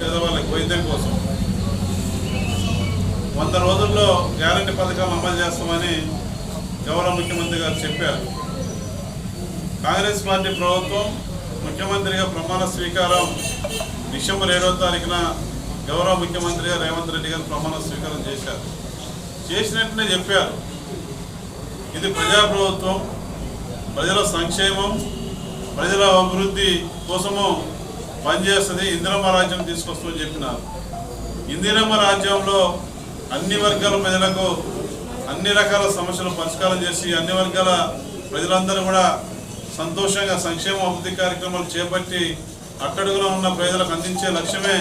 పేదవాళ్ళకి వైద్యం కోసం 100 రోజుల్లో గ్యారంటీ పథకాలను అమలు చేస్తామని గౌరవ ముఖ్యమంత్రి గారు చెప్పారు. కాంగ్రెస్ పార్టీ ప్రభుత్వం ముఖ్యమంత్రిగా ప్రమాణ స్వీకారం డిసెంబర్ 7వ తారీఖున గౌరవ ముఖ్యమంత్రిగా రేవంత్ రెడ్డి గారు ప్రమాణ స్వీకారం చేశారు. చేసినట్టునే చెప్పారు, ఇది ప్రజాప్రభుత్వం, ప్రజల సంక్షేమం, ప్రజల అభివృద్ధి కోసము పనిచేస్తుంది, ఇందిరమ్మ రాజ్యం తీసుకొస్తుందని చెప్పినారు. ఇందిరమ్మ రాజ్యంలో అన్ని వర్గాల ప్రజలకు అన్ని రకాల సమస్యలు పరిష్కారం చేసి అన్ని వర్గాల ప్రజలందరూ కూడా సంతోషంగా సంక్షేమ అభివృద్ధి కార్యక్రమాలు చేపట్టి అట్టడుగులో ఉన్న ప్రజలకు అందించే లక్ష్యమే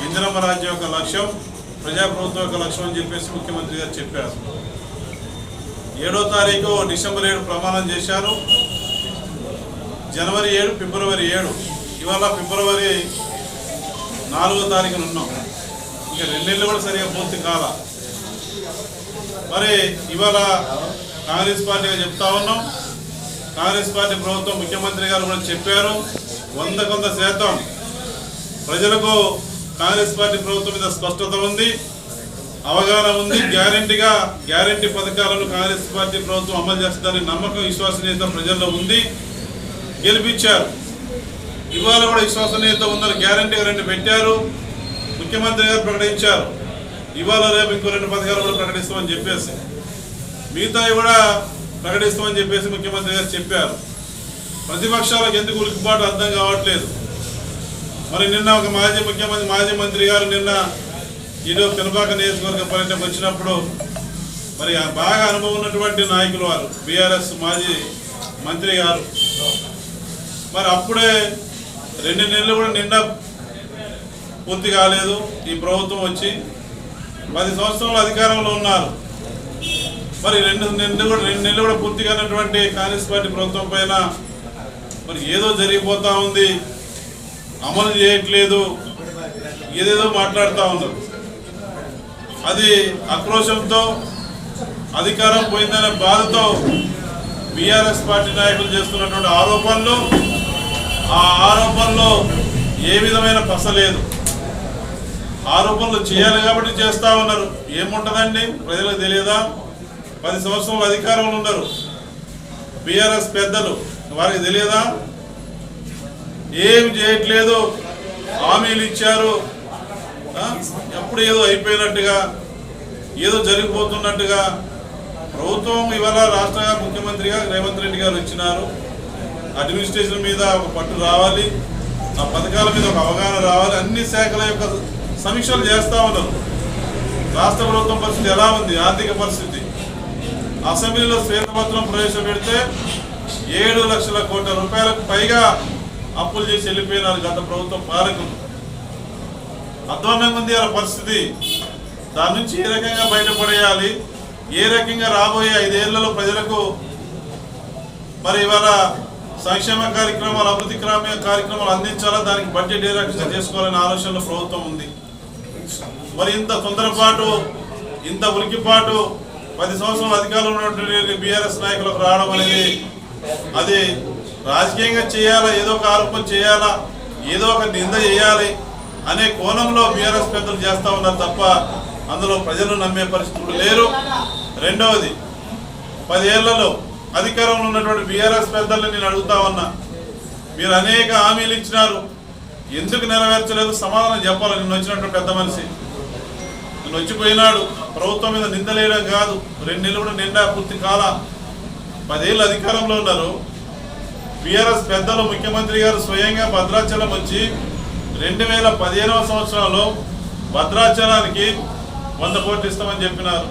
ఇందిరమ్మ రాజ్యం యొక్క లక్ష్యం, ప్రజాప్రభుత్వం యొక్క లక్ష్యం అని చెప్పేసి ముఖ్యమంత్రి గారు చెప్పారు. 7వ తారీఖు డిసెంబర్ 7 ప్రమాణం చేశారు. జనవరి 7, ఫిబ్రవరి 7, ఇవాళ ఫిబ్రవరి 4వ తారీఖున ఉన్నాం. ఇంకా 2 నెలలు కూడా సరిగా పూర్తి కాల. మరి ఇవాళ కాంగ్రెస్ పార్టీగా చెప్తా ఉన్నాం, కాంగ్రెస్ పార్టీ ప్రభుత్వం ముఖ్యమంత్రి గారు కూడా చెప్పారు, 100% ప్రజలకు కాంగ్రెస్ పార్టీ ప్రభుత్వం మీద స్పష్టత ఉంది, అవగాహన ఉంది. గ్యారంటీ పథకాలను కాంగ్రెస్ పార్టీ ప్రభుత్వం అమలు చేస్తుందని నమ్మకం, విశ్వసనీయత ప్రజల్లో ఉంది. గెలిపించారు. ఇవాళ కూడా విశ్వసనీయత ఉందని గ్యారంటీగా 2 పెట్టారు, ముఖ్యమంత్రి గారు ప్రకటించారు. ఇవాళ రేపు ఇంకో 2 పథకాలు కూడా ప్రకటిస్తామని చెప్పేసి, మిగతావి కూడా ప్రకటిస్తామని చెప్పేసి ముఖ్యమంత్రి గారు చెప్పారు. ప్రతిపక్షాలకు ఎందుకు ఉలికిపాటు అర్థం కావట్లేదు. మరి నిన్న ఒక మాజీ మంత్రి గారు నిన్న ఈరోజు పెనుపాక నియోజకవర్గ పర్యటనకు వచ్చినప్పుడు మరి బాగా అనుభవం ఉన్నటువంటి నాయకులు వారు, బీఆర్ఎస్ మాజీ మంత్రి గారు, మరి అప్పుడే 2 నెలలు కూడా నిండా పూర్తి కాలేదు. ఈ ప్రభుత్వం వచ్చి 10 సంవత్సరాల అధికారంలో ఉన్నారు. మరి 2 నెలలు కూడా పూర్తి కానటువంటి కాంగ్రెస్ పార్టీ ప్రభుత్వం పైన మరి ఏదో జరిగిపోతా ఉంది, అమలు చేయట్లేదు, ఏదేదో మాట్లాడుతూ ఉన్నారు. అది ఆక్రోశంతో, అధికారం పోయిందనే బాధతో బీఆర్ఎస్ పార్టీ నాయకులు చేస్తున్నటువంటి ఆరోపణలు, ఆ ఆరోపణలో ఏ విధమైన పస లేదు. ఆరోపణలు చేయాలి కాబట్టి చేస్తూ ఉన్నారు. ఏముంటుందండి, ప్రజలకు తెలియదా? 10 సంవత్సరాలు అధికారంలో ఉన్నారు బీఆర్ఎస్ పెద్దలు, వారికి తెలియదా? ఏమి చేయట్లేదు, హామీలు ఇచ్చారు, ఎప్పుడు ఏదో అయిపోయినట్టుగా, ఏదో జరిగిపోతున్నట్టుగా. ప్రభుత్వం ఇవాళ రాష్ట్ర ముఖ్యమంత్రిగా రేవంత్ రెడ్డి గారు వచ్చినారు. అడ్మినిస్ట్రేషన్ మీద ఒక పట్టు రావాలి, ఆ పథకాల మీద ఒక అవగాహన రావాలి, అన్ని శాఖల యొక్క సమీక్షలు చేస్తూ ఉన్నారు. రాష్ట్ర ప్రభుత్వం పరిస్థితి ఎలా ఉంది, ఆర్థిక పరిస్థితి. అసెంబ్లీలో శ్వేతపత్రం ప్రవేశపెడితే 7 లక్షల కోట్ల రూపాయలకు పైగా అప్పులు చేసి వెళ్ళిపోయినారు గత ప్రభుత్వం పాలకులు. అధ్వానంగా ఉంది ఆ పరిస్థితి. దాని నుంచి ఏ రకంగా బయటపడేయాలి, ఏ రకంగా రాబోయే 5 ఏళ్లలో ప్రజలకు మరి ఇవాళ సంక్షేమ కార్యక్రమాలు, అభివృద్ధి కార్యక్రమాలు అందించాలా, దానికి బడ్జెట్ ఏ రకంగా చేసుకోవాలనే ఆలోచనలో ప్రభుత్వం ఉంది. మరి ఇంత తొందరపాటు, ఇంత ఉలికిపాటు 10 సంవత్సరాల అధికారంలో ఉన్నటువంటి బీఆర్ఎస్ నాయకులకు రావడం అనేది, అది రాజకీయంగా చేయాలా, ఏదో ఒక ఆరోపణ చేయాలా, ఏదో ఒక నింద చేయాలి అనే కోణంలో బీఆర్ఎస్ పెద్దలు చేస్తూ ఉన్నారు తప్ప అందులో ప్రజలు నమ్మే పరిస్థితులు లేరు. రెండవది, 10 ఏళ్లలో అధికారంలో ఉన్నటువంటి బీఆర్ఎస్ పెద్దల్ని నేను అడుగుతా ఉన్నా, మీరు అనేక హామీలు ఇచ్చినారు, ఎందుకు నెరవేర్చలేదు? సమాధానం చెప్పాలి. నిన్న వచ్చినటువంటి పెద్ద మనిషి నిన్న వచ్చిపోయినాడు. ప్రభుత్వం మీద నిందలేయడం కాదు, 2 నెలలు కూడా నిండా పూర్తి కాల. 10 ఏళ్ళు అధికారంలో ఉన్నారు. బీఆర్ఎస్ పెద్దలు, ముఖ్యమంత్రి గారు స్వయంగా భద్రాచలం వచ్చి 2015వ సంవత్సరంలో భద్రాచలానికి 100 కోట్లు ఇస్తామని చెప్పినారు.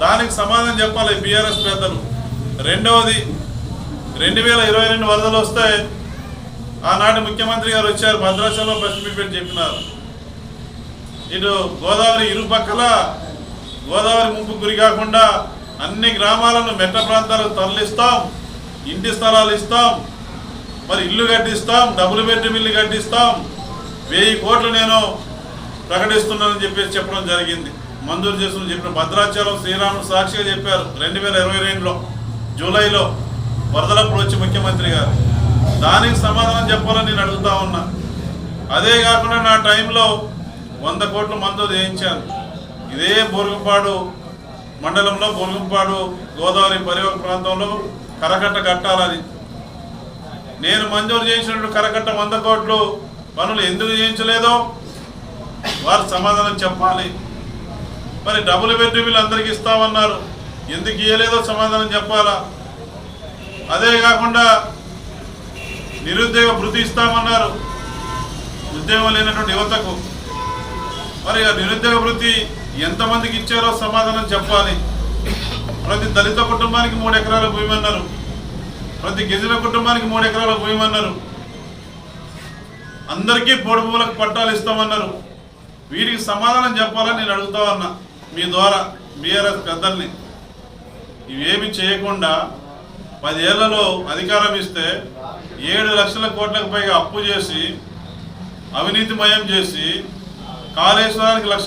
దానికి సమాధానం చెప్పాలి బీఆర్ఎస్ పెద్దలు. రెండవది, 2022 వరదలు వస్తే ఆనాటి ముఖ్యమంత్రి గారు వచ్చారు, భద్రాచలంలో ప్రెస్ మీట్ పెట్టి చెప్పినారు, ఇటు గోదావరి ఇరుపక్కల గోదావరి ముంపు గురి కాకుండా అన్ని గ్రామాలను మెట్ట ప్రాంతాలకు తరలిస్తాం, ఇంటి స్థలాలు ఇస్తాం, మరి ఇల్లు కట్టిస్తాం, డబుల్ బెడ్రూమ్ ఇల్లు కట్టిస్తాం, 1000 కోట్లు నేను ప్రకటిస్తున్నానని చెప్పేసి చెప్పడం జరిగింది. మంజూరు చేస్తున్న చెప్పిన భద్రాచలం శ్రీరాముడు సాక్షిగా చెప్పారు 2022లో జూలైలో వరదలప్పుడు వచ్చి ముఖ్యమంత్రి గారు. దానికి సమాధానం చెప్పాలని నేను అడుగుతా ఉన్నా. అదే కాకుండా నా టైంలో 100 కోట్లు మంజూరు చేయించాను. ఇదే బోరుగుంపాడు మండలంలో బోరుగుంపాడు గోదావరి పరివాహక ప్రాంతంలో కరకట్ట కట్టాలని నేను మంజూరు చేసినట్టు కరకట్ట 100 కోట్లు పనులు ఎందుకు చేయించలేదో వారు సమాధానం చెప్పాలి. మరి డబుల్ బెడ్రూమ్లు అందరికి ఇస్తామన్నారు, ఎందుకు ఇవ్వలేదో సమాధానం చెప్పాలా. అదే కాకుండా నిరుద్యోగ భృతి ఇస్తామన్నారు ఉద్యోగం లేనటువంటి యువతకు. మరి నిరుద్యోగ భృతి ఎంతమందికి ఇచ్చారో సమాధానం చెప్పాలి. ప్రతి దళిత కుటుంబానికి 3 ఎకరాల భూమి అన్నారు, ప్రతి గిరిజన కుటుంబానికి 3 ఎకరాల భూమి అన్నారు, అందరికీ పొడి భూములకు పట్టాలు ఇస్తామన్నారు. వీరికి సమాధానం చెప్పాలని నేను అడుగుతా ఉన్నా మీ ద్వారా బీఆర్ఎస్ పెద్దల్ని. ఇవేమి చేయకుండా 10 ఏళ్లలో అధికారం ఇస్తే 7 లక్షల కోట్లకు పైగా అప్పు చేసి అవినీతిమయం చేసి కాళేశ్వరానికి 1,00,000